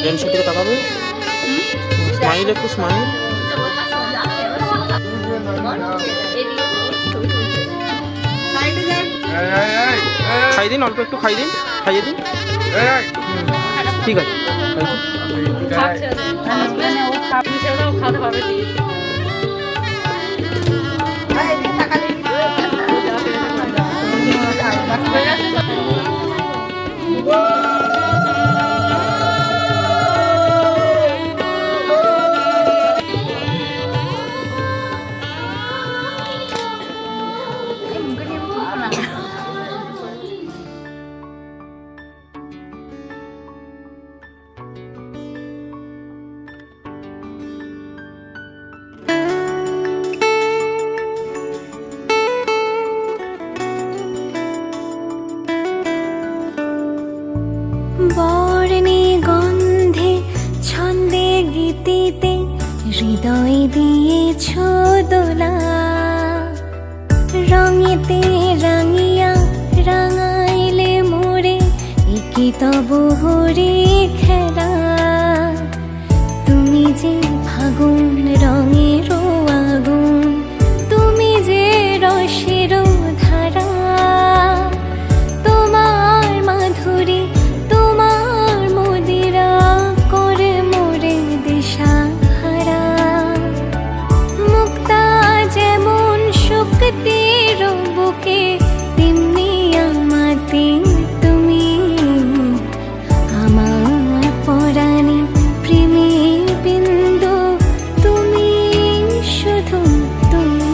লেন্সের দিকে তাকাবে, স্মাইল, একটু স্মাইল। খাই দিন, অল্প একটু খাই দিন, খাইয়ে দিন। ঠিক আছে, খাওয়াতে পারবে। বর্ণে গন্ধে ছন্দে গীতিতে হৃদয় দিয়েছ দোলা, রঙেতে রাঙিয়া রাঙাইলে মোরে একি তব হরে খেলা। তুমি যে ফাগুন রঙের আগুন, তুমি যে রসের ধারা, তোমার মাধুরী তোমার মদিরা করে মোরে দিশাহারা। মুক্তা যেমন শক্তির বুকে, তেমনি আমাতে তুমি, আমার পরাণে প্রেমের বিন্দু, তুমি শুধু তুমি।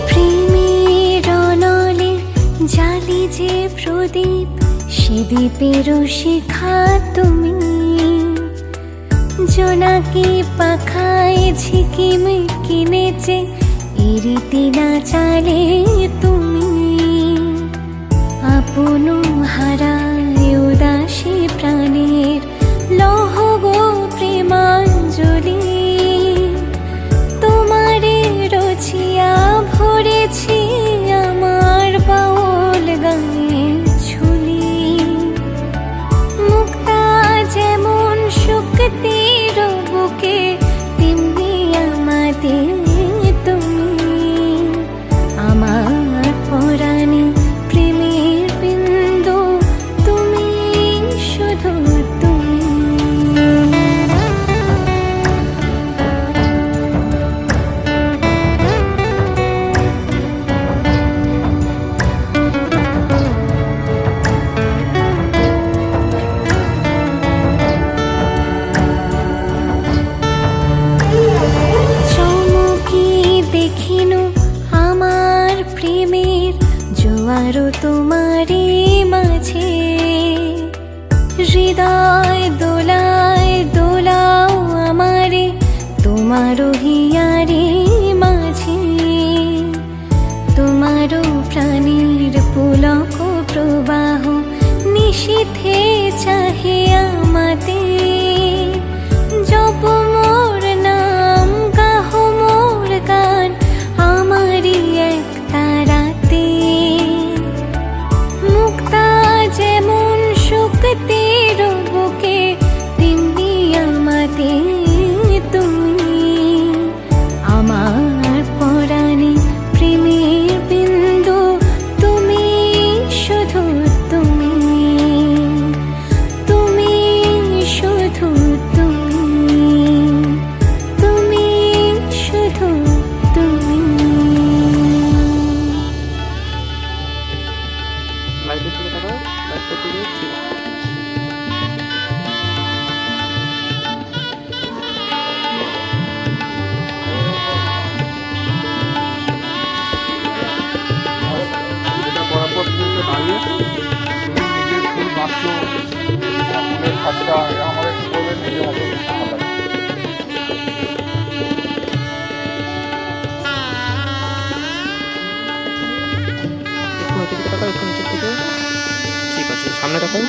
প্রেমের অনলে জালি যে প্রদীপ, সে দ্বীপের শিখা তুমি। জোনাকি পাখায় ঝিকিম কিনেছে এরিতি না চালে তুমি। আপন হারায় উদাসী প্রাণের লহ গো প্রেমাঞ্জলি। তোমারে রচিয়া ভরেছি আমার বাউল গানের ঝুলি। মুক্তা যেমন শক্তির বুকে, তেমনি আমাদের তুমি, আমার পরাণে প্রেমের বিন্দু, তুমি শুধু তুমি। চমকি দেখিনু আমার প্রেমের জোয়ার তোমারে মাঝে। হৃদয় দোলায় দোলাও আমারে তোমার হিয়ারে মাঝে। তোমার প্রাণীর পুলক প্রবাহ নিশীথে চাহে আমাতে। জপ মোর নাম, গাহ মোর গান, আমারি এক তারাতে। মুক্তা যেমন শক্তির বুকে, তেমনি আমাতে তুমি, আমার পরাণে প্রেমের বিন্দু, তুমি শুধু তুমি, তুমি শুধু তুমি, তুমি শুধু তুমি। লাইটের দিকে তাকাও, লাইটের দিকে। ঠিক আছে। এটা করার পর তুমি দাঁড়িয়ে তুমি নিজের ফুল বাঁচছ, ফুলের খাতটা আমার একটু বলবেন নিজের মতো ভালো লাগে। সামনে দেখুন।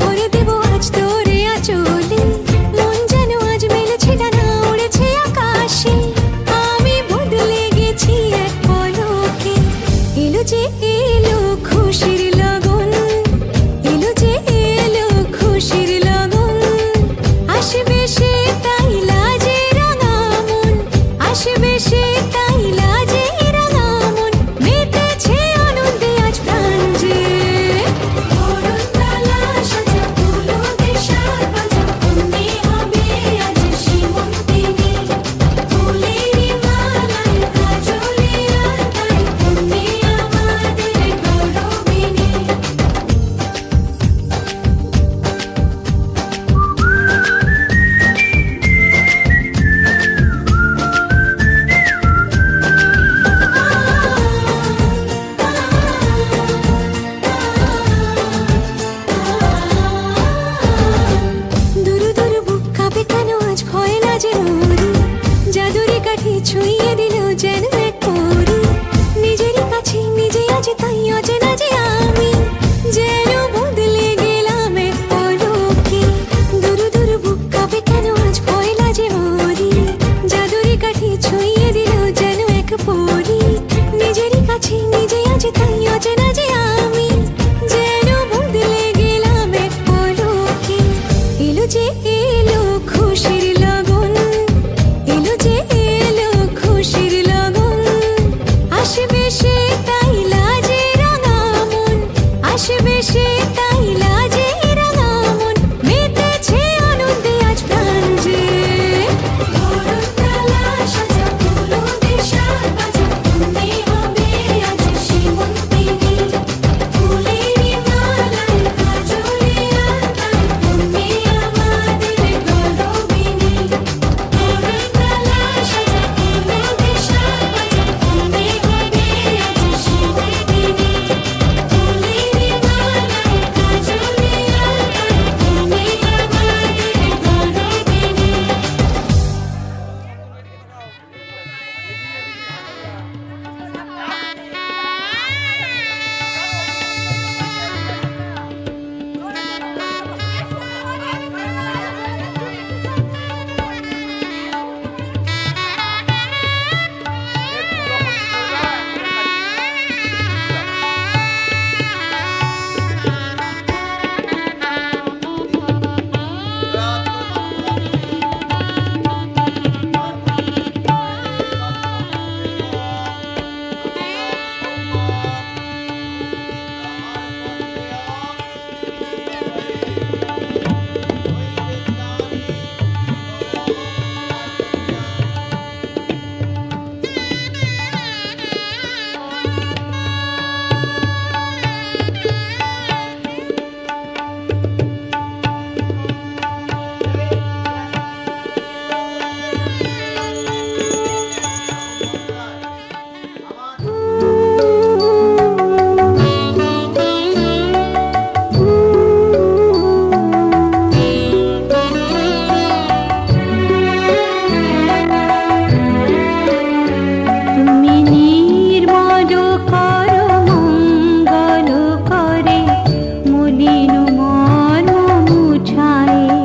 ভরে দেব আজ তোরে আঁচলে, মন যেন আজ মেলেছে ডানা উড়েছে আকাশে। আমি বদলে গেছি এক পলকে, এলো যে এলো খুশির লগন, এলো যে এলো খুশির লগন। আসবে সে তাই লাজে রাঙা মন, আসবে সে তাই লাজে রাঙা মন। মেতেছে আনন্দে আজ প্রাণ যে, বরণডালা সাজা ফুলো দেশার বাজা, কন্যে হবে আজ সীমন্তিনী। ফুলেরই মালায় কাজলে আলতায়, কন্যে আমাদের গৌরবিনী। দুরু দুরু বুক কাঁপে কেন আজ ভয় লাজে মরি, জাদুরি কাঠি ছুঁয়ে দিল যেন এক পরি। নিজেরই কাছে নিজে আজ তাই অচেনা যে আমি, যেন বদলে গেলাম এক পলকে। দুরু দুরু বুক কাঁপে কেন আজ ভয় লাজে মরি, জাদুরি কাঠি ছুঁয়ে দিল যেন এক পরি। নিজেরই কাছে নিজে আজ তাই অচেনা যে আমি, যেন বদলে গেলাম এক পলকে। এলো যে এলো খুশির লগন, এলো যে এলো খুশির লগন। আসবে সে তাই লাজে রাঙা মন, আসবে সে তাই লাজে রাঙা মন। মেতেছে আনন্দে আজ প্রাণ যে, বরণডালা সাজা ফুলো দেশার বাজা, কন্যে হবে আজ সীমন্তিনী। ফুলেরই মালায় কাজলে আলতায়, কন্যে আমাদের গৌরবিনী। বরণডালা সাজা ফুলো দেশার বাজা, কন্যে হবে আজ সীমন্তিনী। ফুলেরই মালায় কাজলে আলতায়, কন্যে আমাদের গৌরবিনী। তুমি নির্মল কর মঙ্গল করে, মলিন মর্ম মুছায়ে।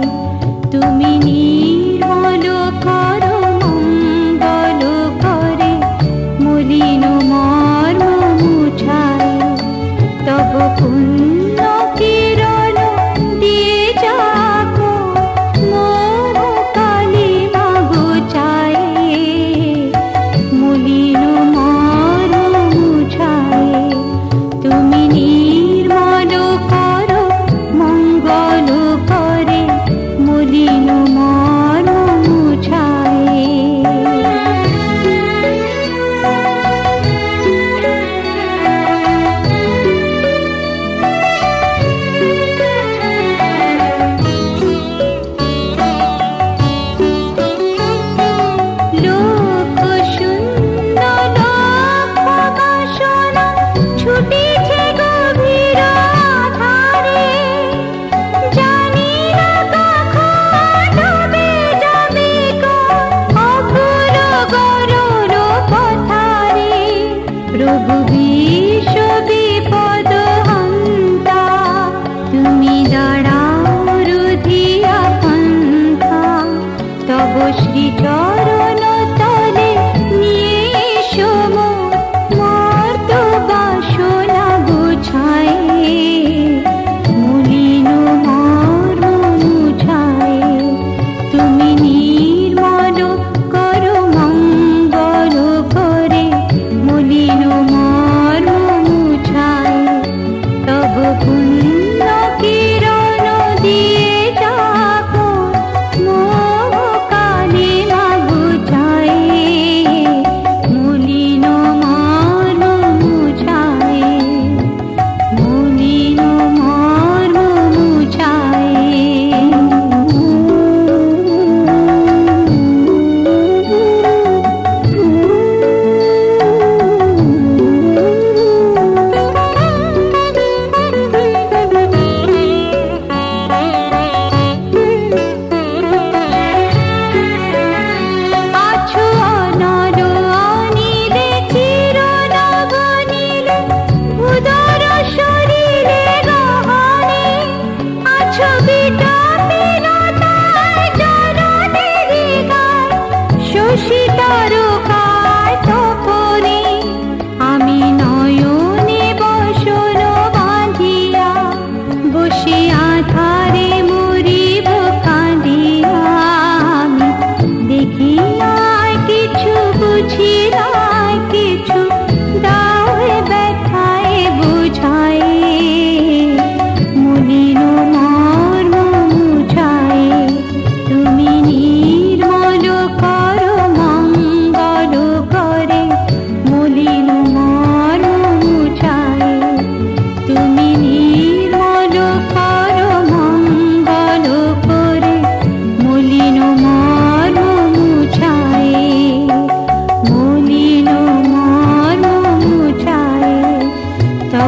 তুমি নির্মল কর মঙ্গল করে, মলিন মর্ম মুছায়ে। তব পুণ্য কিরণ দিয়ে যাকো, মোহ কালিমা ঘুচায়ে। মলিন মর্ম মুছায়ে। তুমি নির্মল কর মঙ্গল করে, মলিন মর্ম মুছায়ে। লোক শূন্য লক্ষ বাসনা ছুটিছে গভীর আধারে। জানি না কখন ডুবে যাবে গো অকুল গরল পথারে। প্রভু বিশ্ব বিপদ হন্তা, তুমি দাঁড়া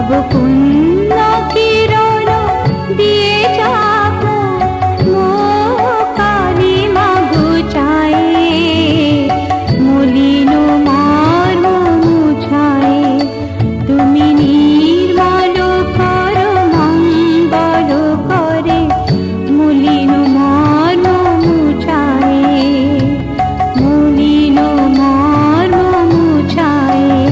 তব পুণ্য কিরণ দিয়ে যাব মো কালিমা গুচায়ে মলিন মর্ম মুছায়ে তুমি নির্মল কর মঙ্গল করে মলিন মর্ম মুছায়ে মলিন মর্ম মুছায়ে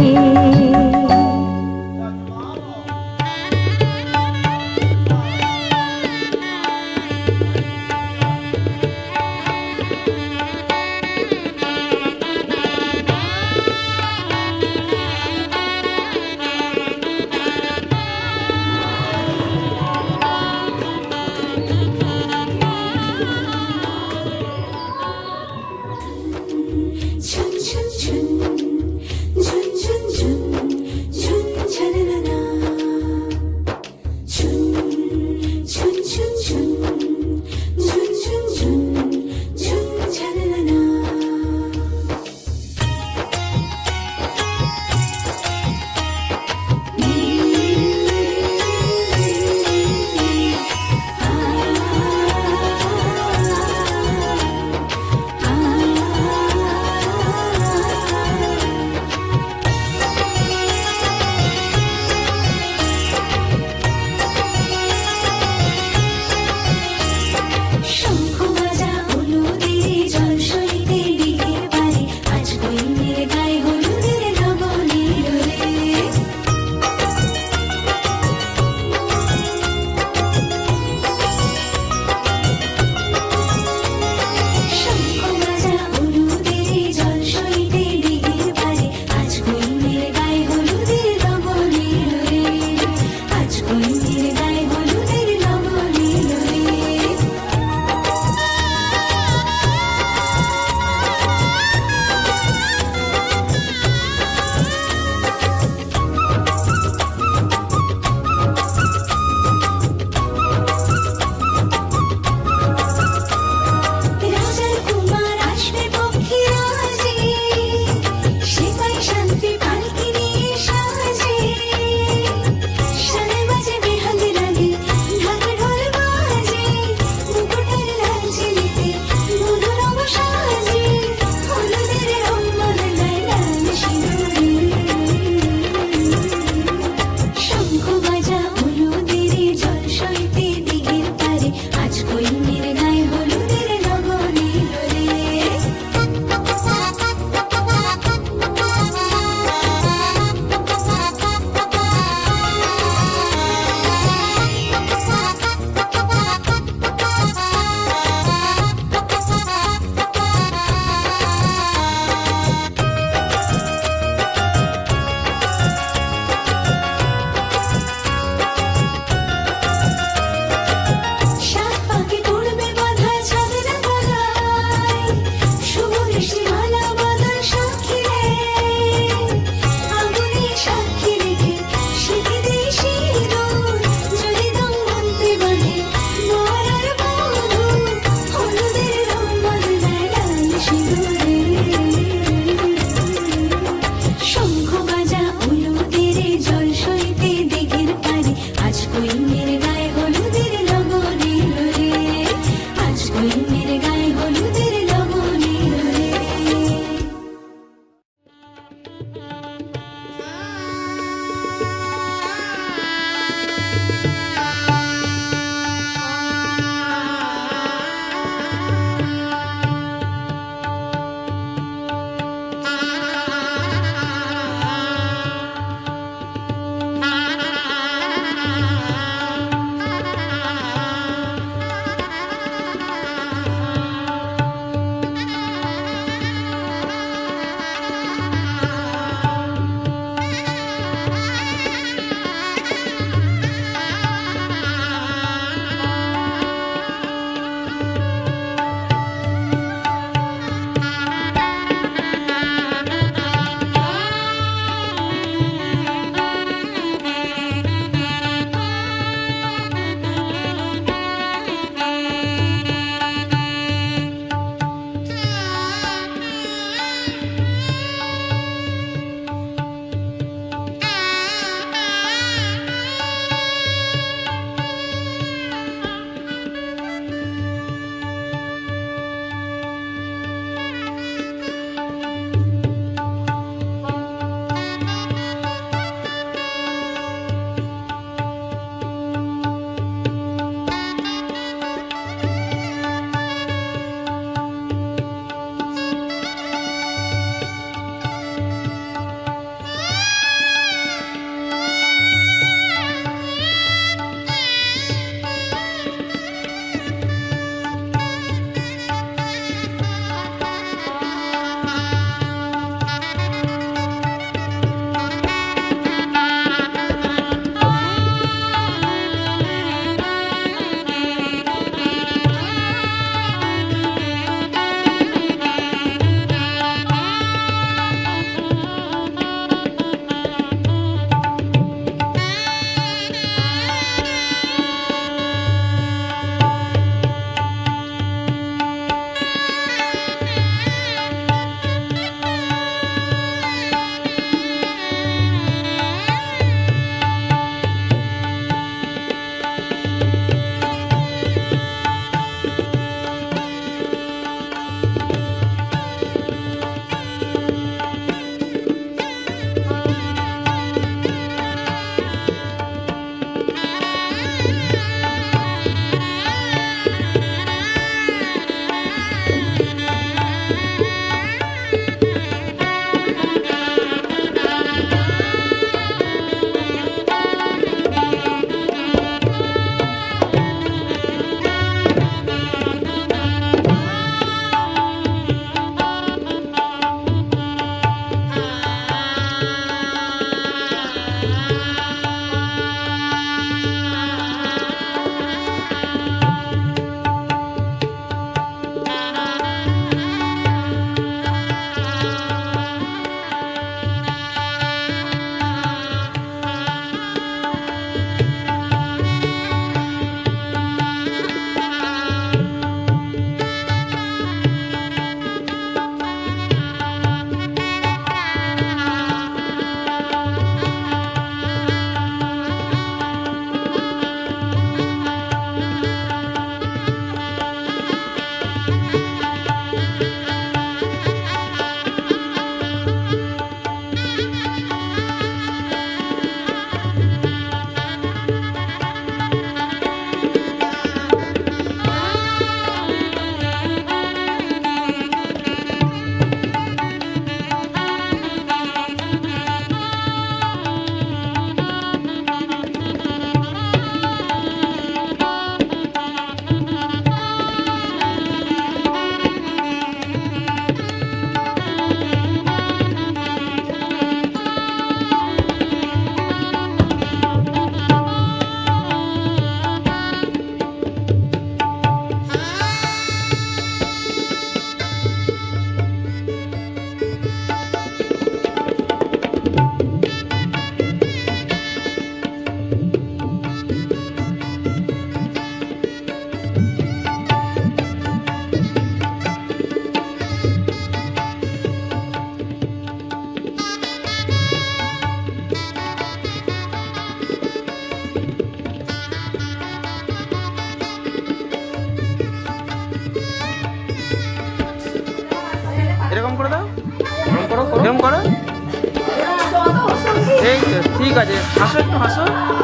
ঠিক আছে, হাসো একটু, হাসো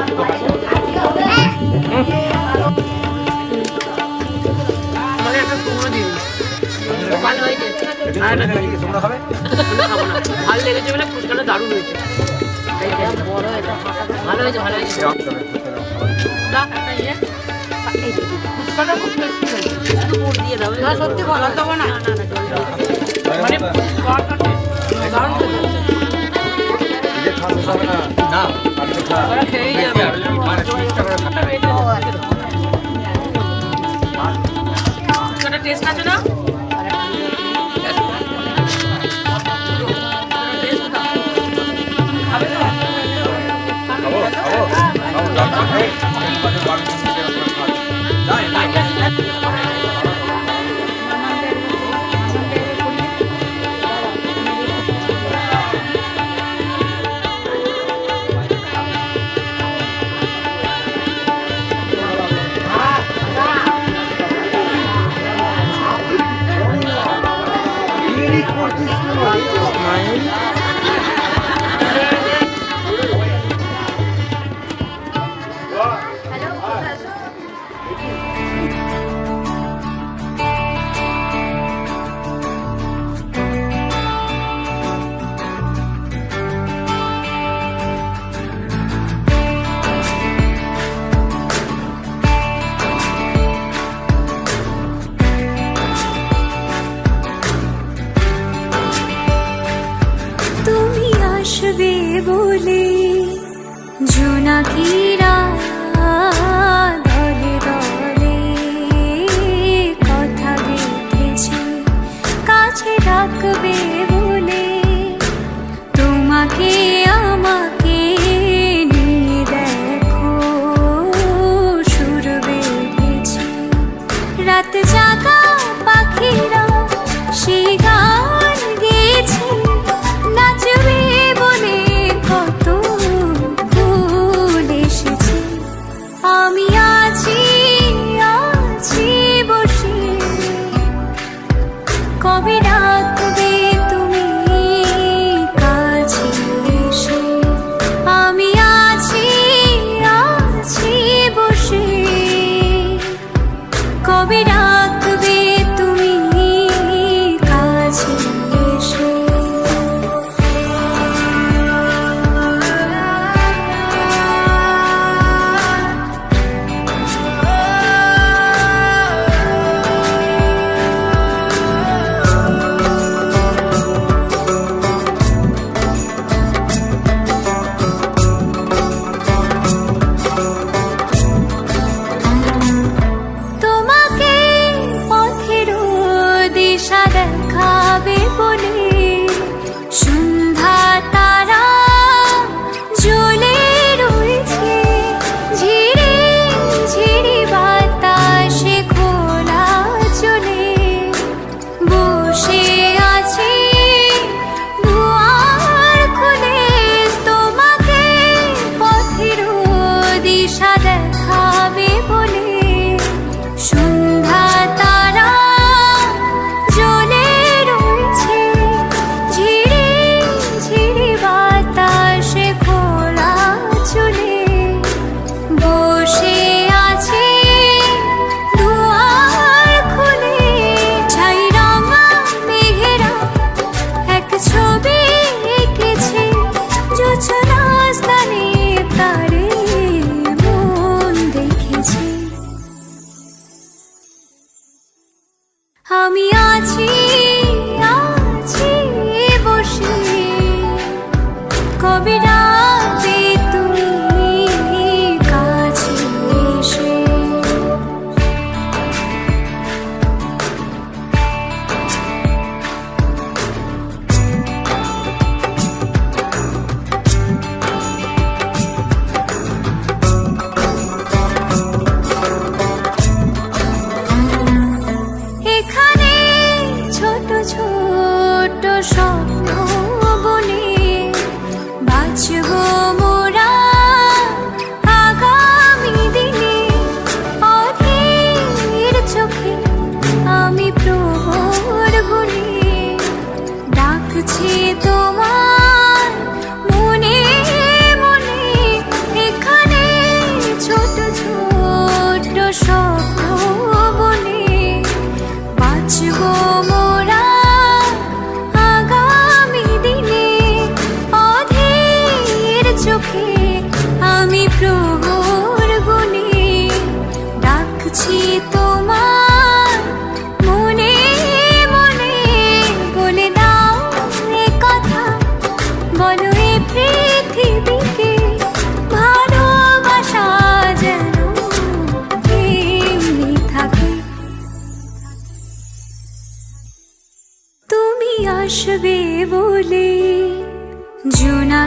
একটু, হাসো। আমাকে একটা কুমড়ো দিন। ভালো হয়েছে। খাবো না। ভালো লেগেছে বলে ফুচকাটা দারুণ হয়েছে। ভালো হয়েছে, ভালো হয়েছে। দাও একটা ইয়ে। ফুচকাটা খুব টেস্টি হয়েছে। একটু পুর দিয়ে দাও। না সত্যি ভালো দেবো না। মানে ফুচকাটা দারুণ হয়েছে। ওরা খেয়েই যাবে। ফুচকাটা টেস্ট আছে না? তুমি আসবে বলে জোনাকিরা দলে দলে কথা গেঁথেছে, কাছে ডাকবে বলে তোমাকে আমাকে নিয়ে দেখো সুর বেঁধেছে। রাত জাগা পাখিরা সেই গান গেয়েছে, নাচবে বলে কত ফুল এসেছে। আমি আছি আছি বসে, কবে ডাকবে তুমি কাছে এসে। আমি আছি আছি বসে, কবে ডাকবে তুমি কাছে এসে। তোমাকে পথের দিশা দেখাবে বলে সন্ধ্যা তারা জ্বলে রয়েছে। ঝিরে ঝিরে বাতাসে খোলা চলে বসে আছে দুয়ার খুলে। তোমাকে পথের দিশা দেখাবে বলে সন্ধ্যা তারা জ্বলে রয়েছে। ঝিরে ঝিরে বাতাসে খোলা চলে বসে আছে দুয়ার খুলে। ছাই রঙা মেঘেরা এক ছবি এঁকেছে, জোছনা স্থানে তারে মন দেখেছে।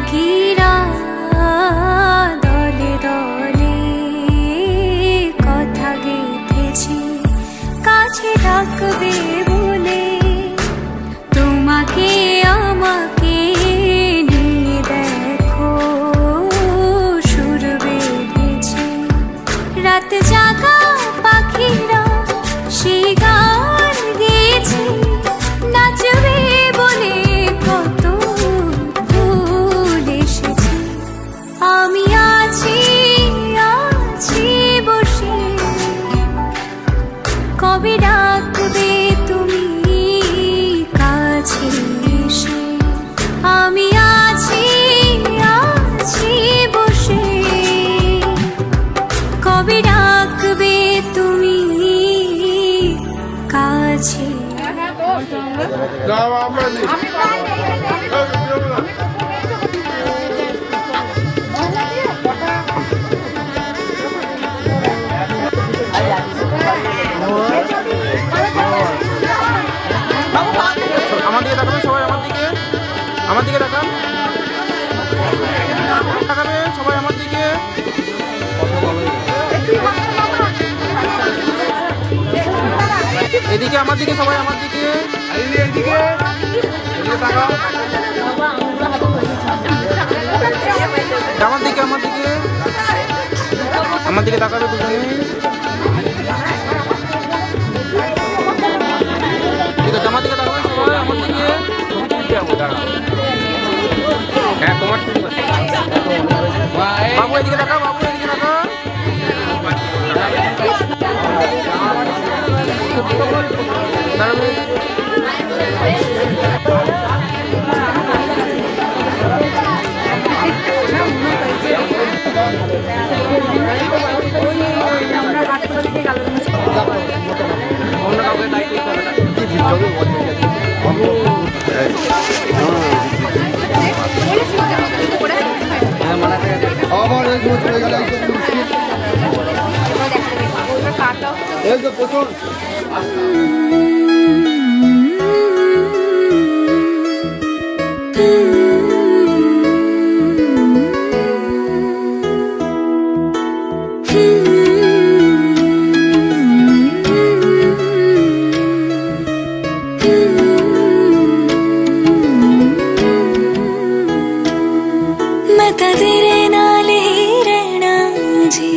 পাখিরা দলে দলে কথা গেঁথেছি কাছে ডাকবে বলে, তোমাকে আমাকে নিয়ে দেখো সুর বেঁধেছি। রাত জাগা পাখিরা সেই গান গেয়েছে, নাচবে বলে কত ভুল এসেছে। আমি আছি আছি বসে, কবে ডাকবে তুমি কাছে এসে। আমি আছি আছি বসে, কবে ডাকবে তুমি কাছে। আমার দিকে তাকাবে সবাই, আমার দিকে, আমার দিকে তাকান, তাকাবে সবাই আমার দিকে। এদিকে আমার দিকে সবাই, আমার দিকে, আমার দিকে, আমার দিকে, আমার দিকে তাকাবে দুজনে। ঠিক আছে, আমার দিকে তাকাবে সবাই, আমার দিকে। হ্যাঁ তোমার বাবু এদিকে তাকা, বাবু এদিকে তাকা। অন্য কাউকে দায়িত্ব দিতে হবে না। मैं तेरे नाल ही रहना जी,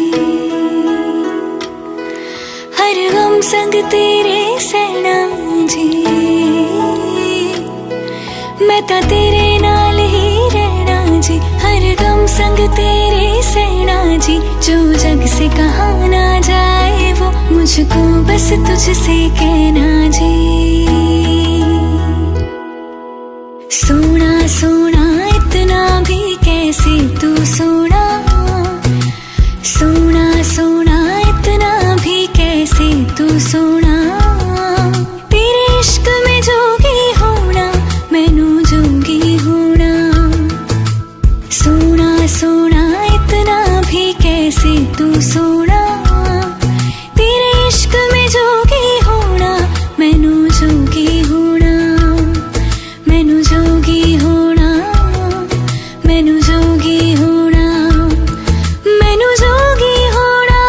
हर गम संग तेरे सहना जी। मैं तेरे नाल ही रहना जी, हर गम संग तेरे सहना जी। जो जग से कहा ना जाए वो मुझको बस तुझसे कहना जी। सोना सोना इतना भी कैसे तू सोना, सोना सोना इतना भी कैसे तू सोना। तेरे इश्क में जोगी होना मैनू जोगी होना। सोना सोना इतना भी कैसे तू सोना। तेरे इश्क में जोगी होना मैनू जोगी होना। मैनू जोगी होना, मैनू जोगी होना, मैनू जोगी होना।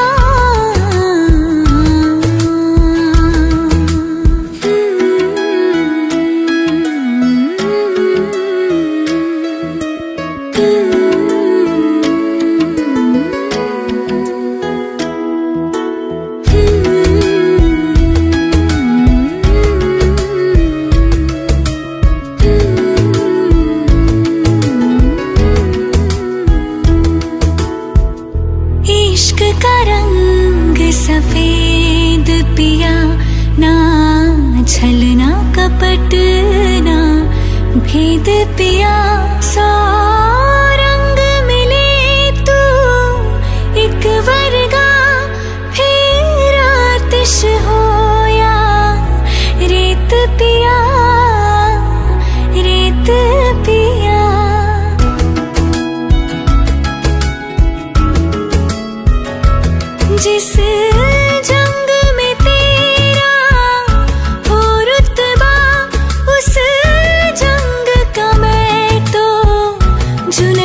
इश्क का रंग सफेद पिया, ना छलना कपट ना भेद पिया। सौ रंग मिले तू एक वर्गा, फिर आतिश होया रेत पिया, रेत पिया। जिस जंग में तेरा हो रुतबा, उस जंग का मैं तो जुनून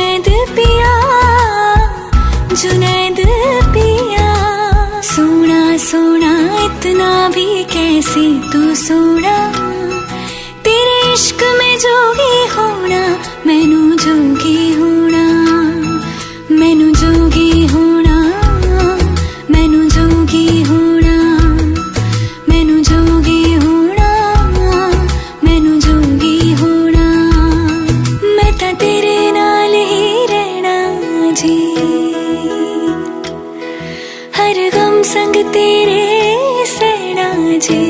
कितना भी कैसे तू सोना तेरे इश्क में जोगी होना मैनू जोगी होना मैनू जोगी होना मैनू जोगी होना मैनू जोगी होना मैनू जोगी होना मैं तां तेरे नाल ही रहना जी हर गम संग तेरे सहना जी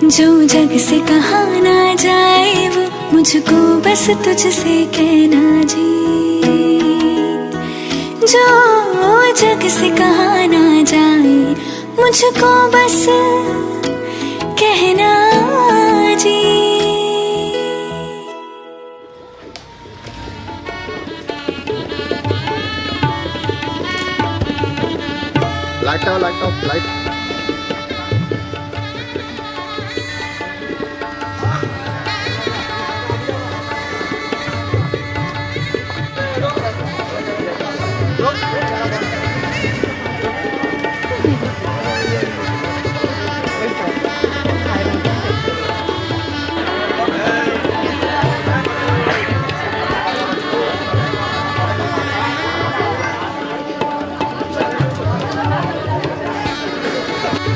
जो जग से कहा ना जाए वो मुझको बस तुझसे कहना जी जो जग से कहा ना जाए मुझको बस कहना जी লাইট দাও লাইট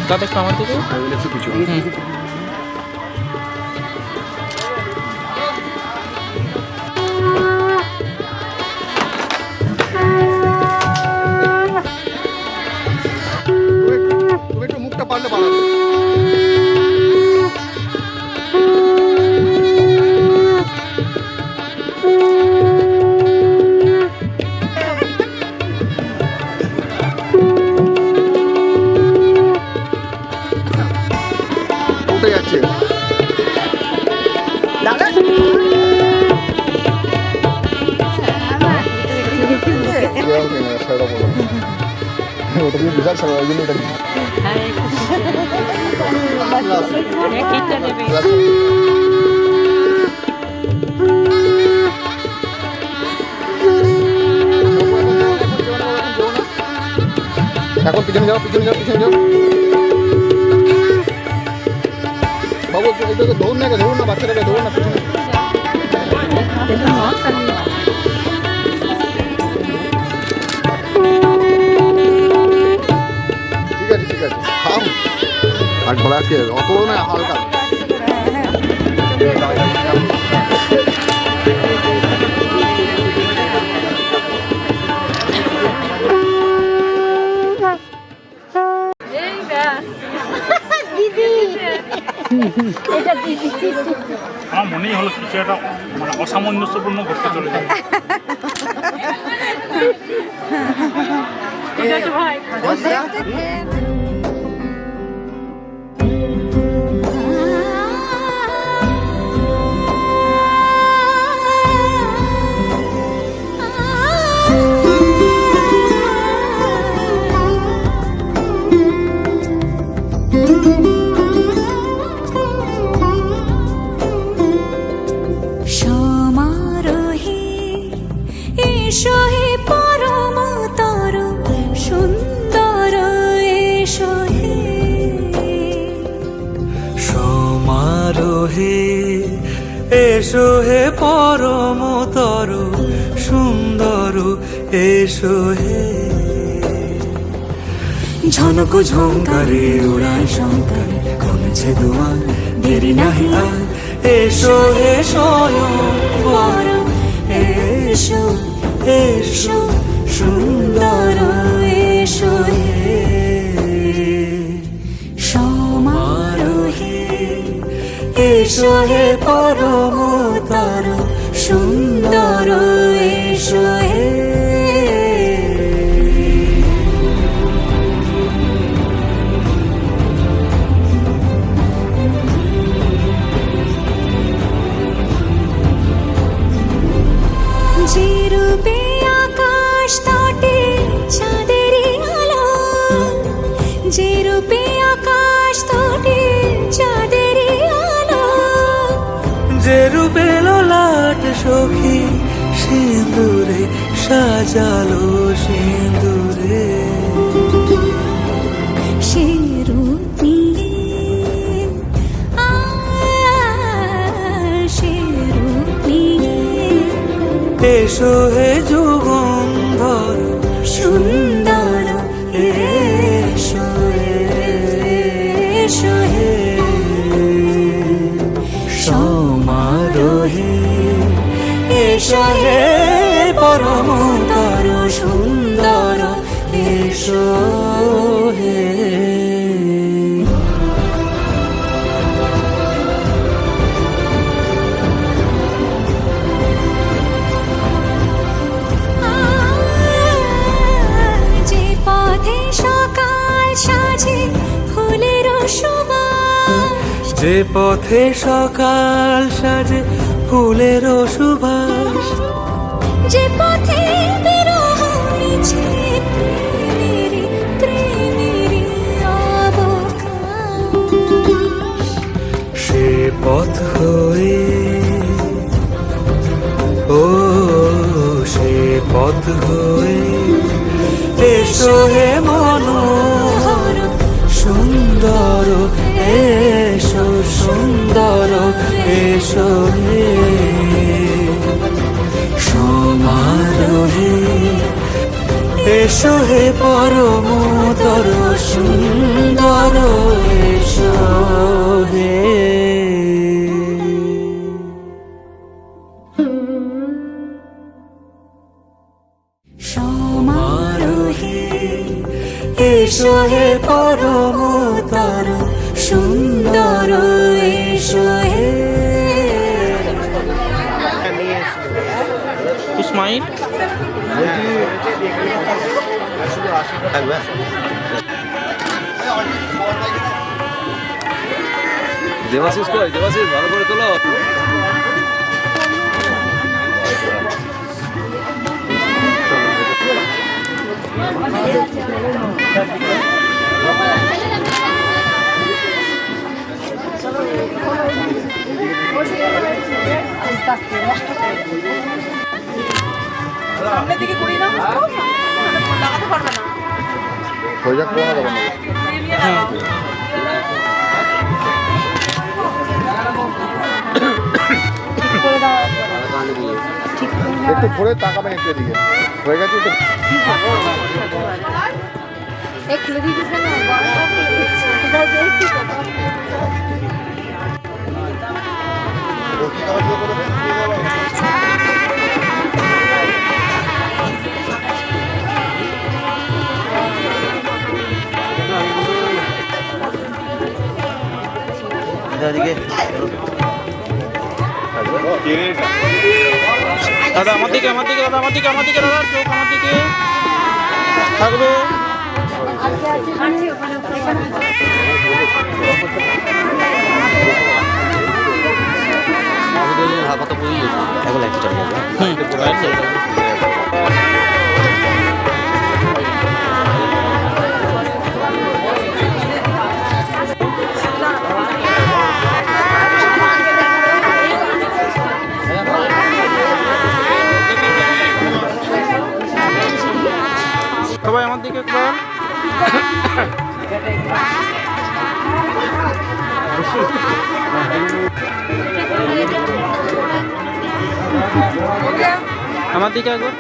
দাদা একটু আমার দিকে একটু কিছু তুমি একটু মুখটা পারলে বাড়াবে উঠে যাচ্ছে ওটা তুমি বিশাল সারা ওই জন্য এটা এখন পিছনে যাও বাবু এটাকে দৌড় না বাচ্চাটাকে দৌড় না পিছনে ঠিক আছে খাও আর ঘোড়াকে অত না হালকা আমার মনেই হলো কিছু একটা মানে অসামঞ্জস্যপূর্ণ ঘটতে চলে যায় ঠিক আছে ভাই এসো হে পরমতর সুন্দর এসো হে ঝনক ঝঙ্কারে উড়ায় শঙ্কারে কমেছে দুয়ার দেরি নাহি আর এসো হে স্বয়ং পরম এসো এসো সুন্দর এসো হে সমারোহে এসো হে পরমতর সুন্দর এসো হে যে রূপে আকাশ তটে চাঁদেরই আলো যে রূপে আকাশ তটে চাঁদেরই আলো যে রূপে ললাট সখী সিঁদুরে সাজালো সিঁদুরে সে রূপ নিয়ে সে রূপ নিয়ে এসো হে যুগন্ধর সুন্দর এসো এসো হে সমারোহে এসো হে পরমতর সুন্দর এসো হে যে পথে সকাল সাজে ফুলের সুবাস যে পথে সকাল সাজে ফুলের সুবাস যে পথে বিরহ মিছে প্রেমের প্রেমের অবকাশ সে পথ হয়ে ও সে পথ হয়ে এসো হে মনোহর সুন্দর এসো সুন্দর এসো হে সমারোহে এসো হে পরমতর সুন্দর এসো হে সমারোহে এসো হে পরমতর সুন্দর এসো হে স্মাইল দেবাশিস কই দেবাশিস ভালো করে তোলো সামনের দিকে ঘুরিয়ে নাও লাগাতে পারবে না হয়ে যাক কোনো দেবো না নিয়ে লাগাও একটু ঘুরে তাকাবেন একটু এদিকে হয়ে গেছে একটু দাদা আমার দিকে দাদা আমার দিকে দাদা চোখ আমার দিকে থাকবে সবাই আমার দিকে একবার আমার দিকে একবার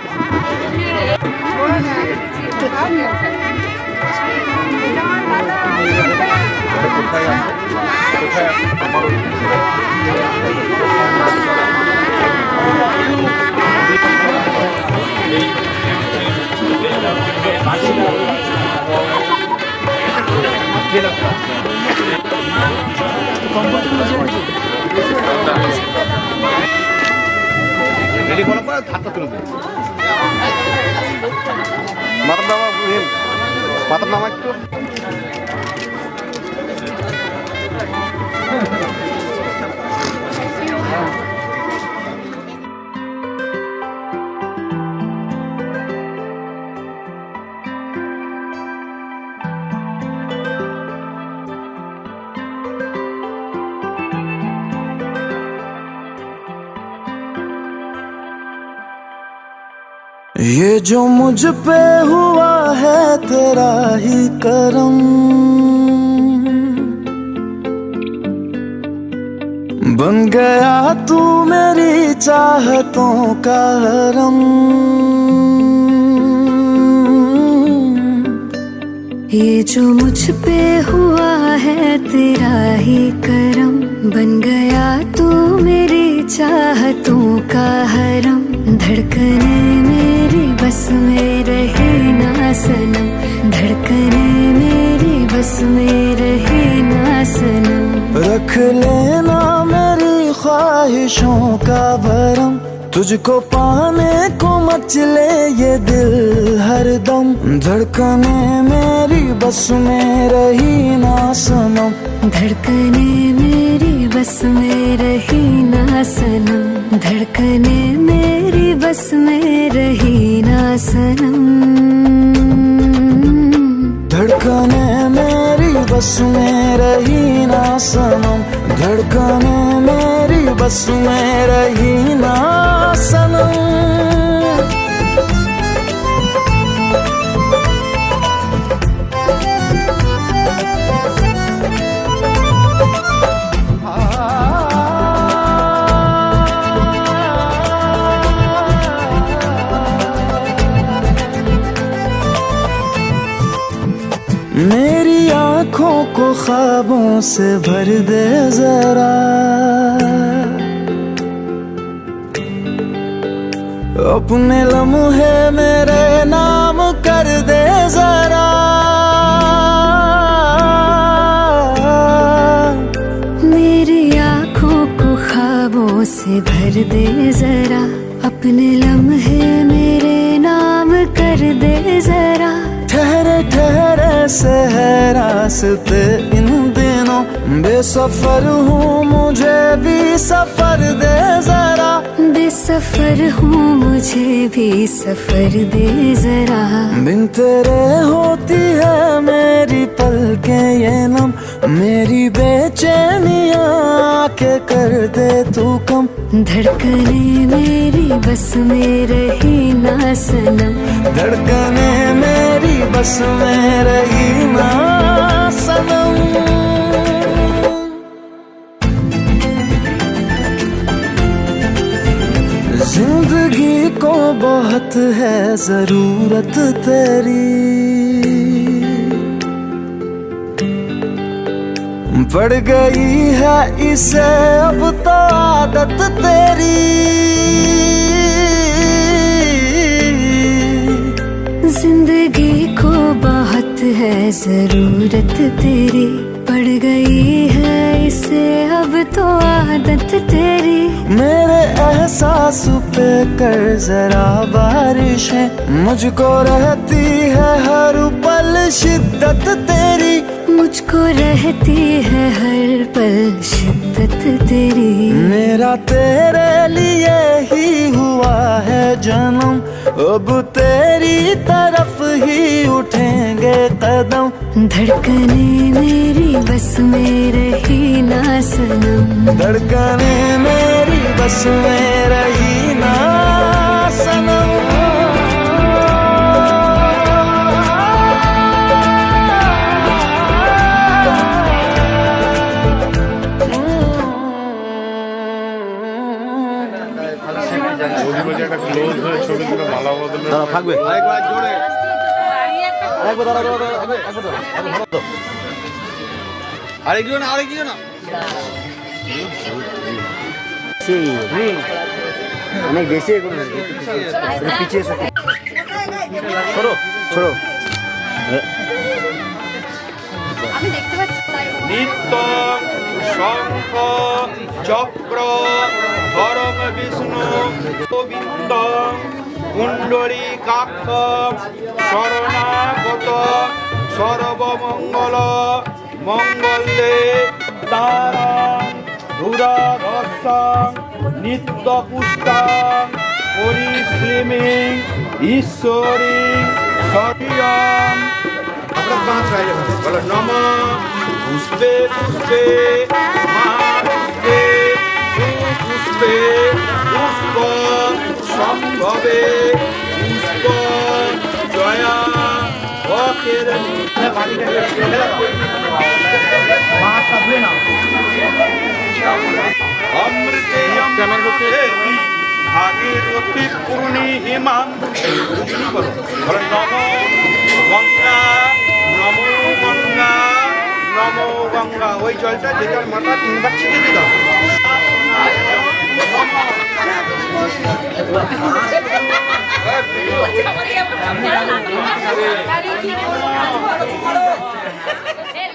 রেডি করার পর হাতটা তুলে দেন মাথার নামা মাথার নামা একটু ये जो मुझ पे हुआ है तेरा ही करम, बन गया तू मेरी चाहतों का हरम। ये जो मुझ पे हुआ है तेरा ही करम, बन गया तू मेरी चाहतों का हरम। धड़कने मेरी बस में रहे ना सनम, धड़कने मेरी बस में रहे ना सनम। रख लेना मेरी ख्वाहिशों का भरम, तुझको पाने को मचले ये दिल हरदम। धड़कने मेरी बस में रही ना सनम, धड़कने मेरी बस में रही ना सनम, धड़कने मेरी बस में रही ना सनम। धड़कने मेरी बस में रही ना सनम, धड़कने मेरी बस में रही ना सनम। मेरी आँखों को ख्वाबों से भर दे जरा, अपने लम्हे मेरे नाम कर दे जरा। मेरी आँखों को ख्वाबों से भर दे जरा, अपने लम्हे मेरे नाम कर दे जरा। ठहरे ठहरे से है रास्ते इन दिनों, बेसफर हूँ मुझे भी सफर दे जरा। बेसफर हूँ मुझे भी सफर दे जरा। बिन तेरे होती है मेरी पलकें ये नम, मेरी बेचैनियाँ के कर दे तू कम। धड़कने मेरी बस में रही ना सनम, धड़कने मेरी बस में रही ना सनम। जिंदगी को बहुत है जरूरत तेरी, पड़ गई है इसे अब तो आदत तेरी। जिंदगी को बहुत है जरूरत तेरी, पड़ गई है इसे अब तो आदत तेरी। मेरे एहसास पे कर जरा बारिशें, मुझको रहती है हर पल शिद्दत तेरी। मुझको रहती है हर पल शिद्दत तेरी। मेरा तेरे लिए ही हुआ है जन्म, अब तेरी तरफ ही उठेंगे कदम। धड़कने मेरी बस में रही ना सनम, धड़कने मेरी बस में रही ना सनम। একটা ক্লোজ হয়ে ছবি তুলে মালা বদলে থাকবে আরেকজন অনেক বেশি পিছিয়ে ছোড়ো ছোড়ো। নিত্য শঙ্খ চক্র ধরম বিষ্ণু গোবিন্দ কুণ্ডলী কাক্ষ শরণাগত সর্বমঙ্গল মঙ্গলে তারাং ধুরাধর্ষং নিত্য পুষ্টাং পরিশ্রীমিং ঈশ্বরী সরিয়ম। আমরা পাঁচ হয়ে যাবো, বলো নম পুষ্পে পুষ্পে মা পুষ্পে সুপুষ্পে পুষ্প সম্ভবে পুষ্প ক্যামেরা হচ্ছে ভাগীরথী পূর্ণিমাম নম গঙ্গা নমো গঙ্গা নমো গঙ্গা। ওই জলটা যে যার মাথা 3 বার ছিটে দিলাম। এই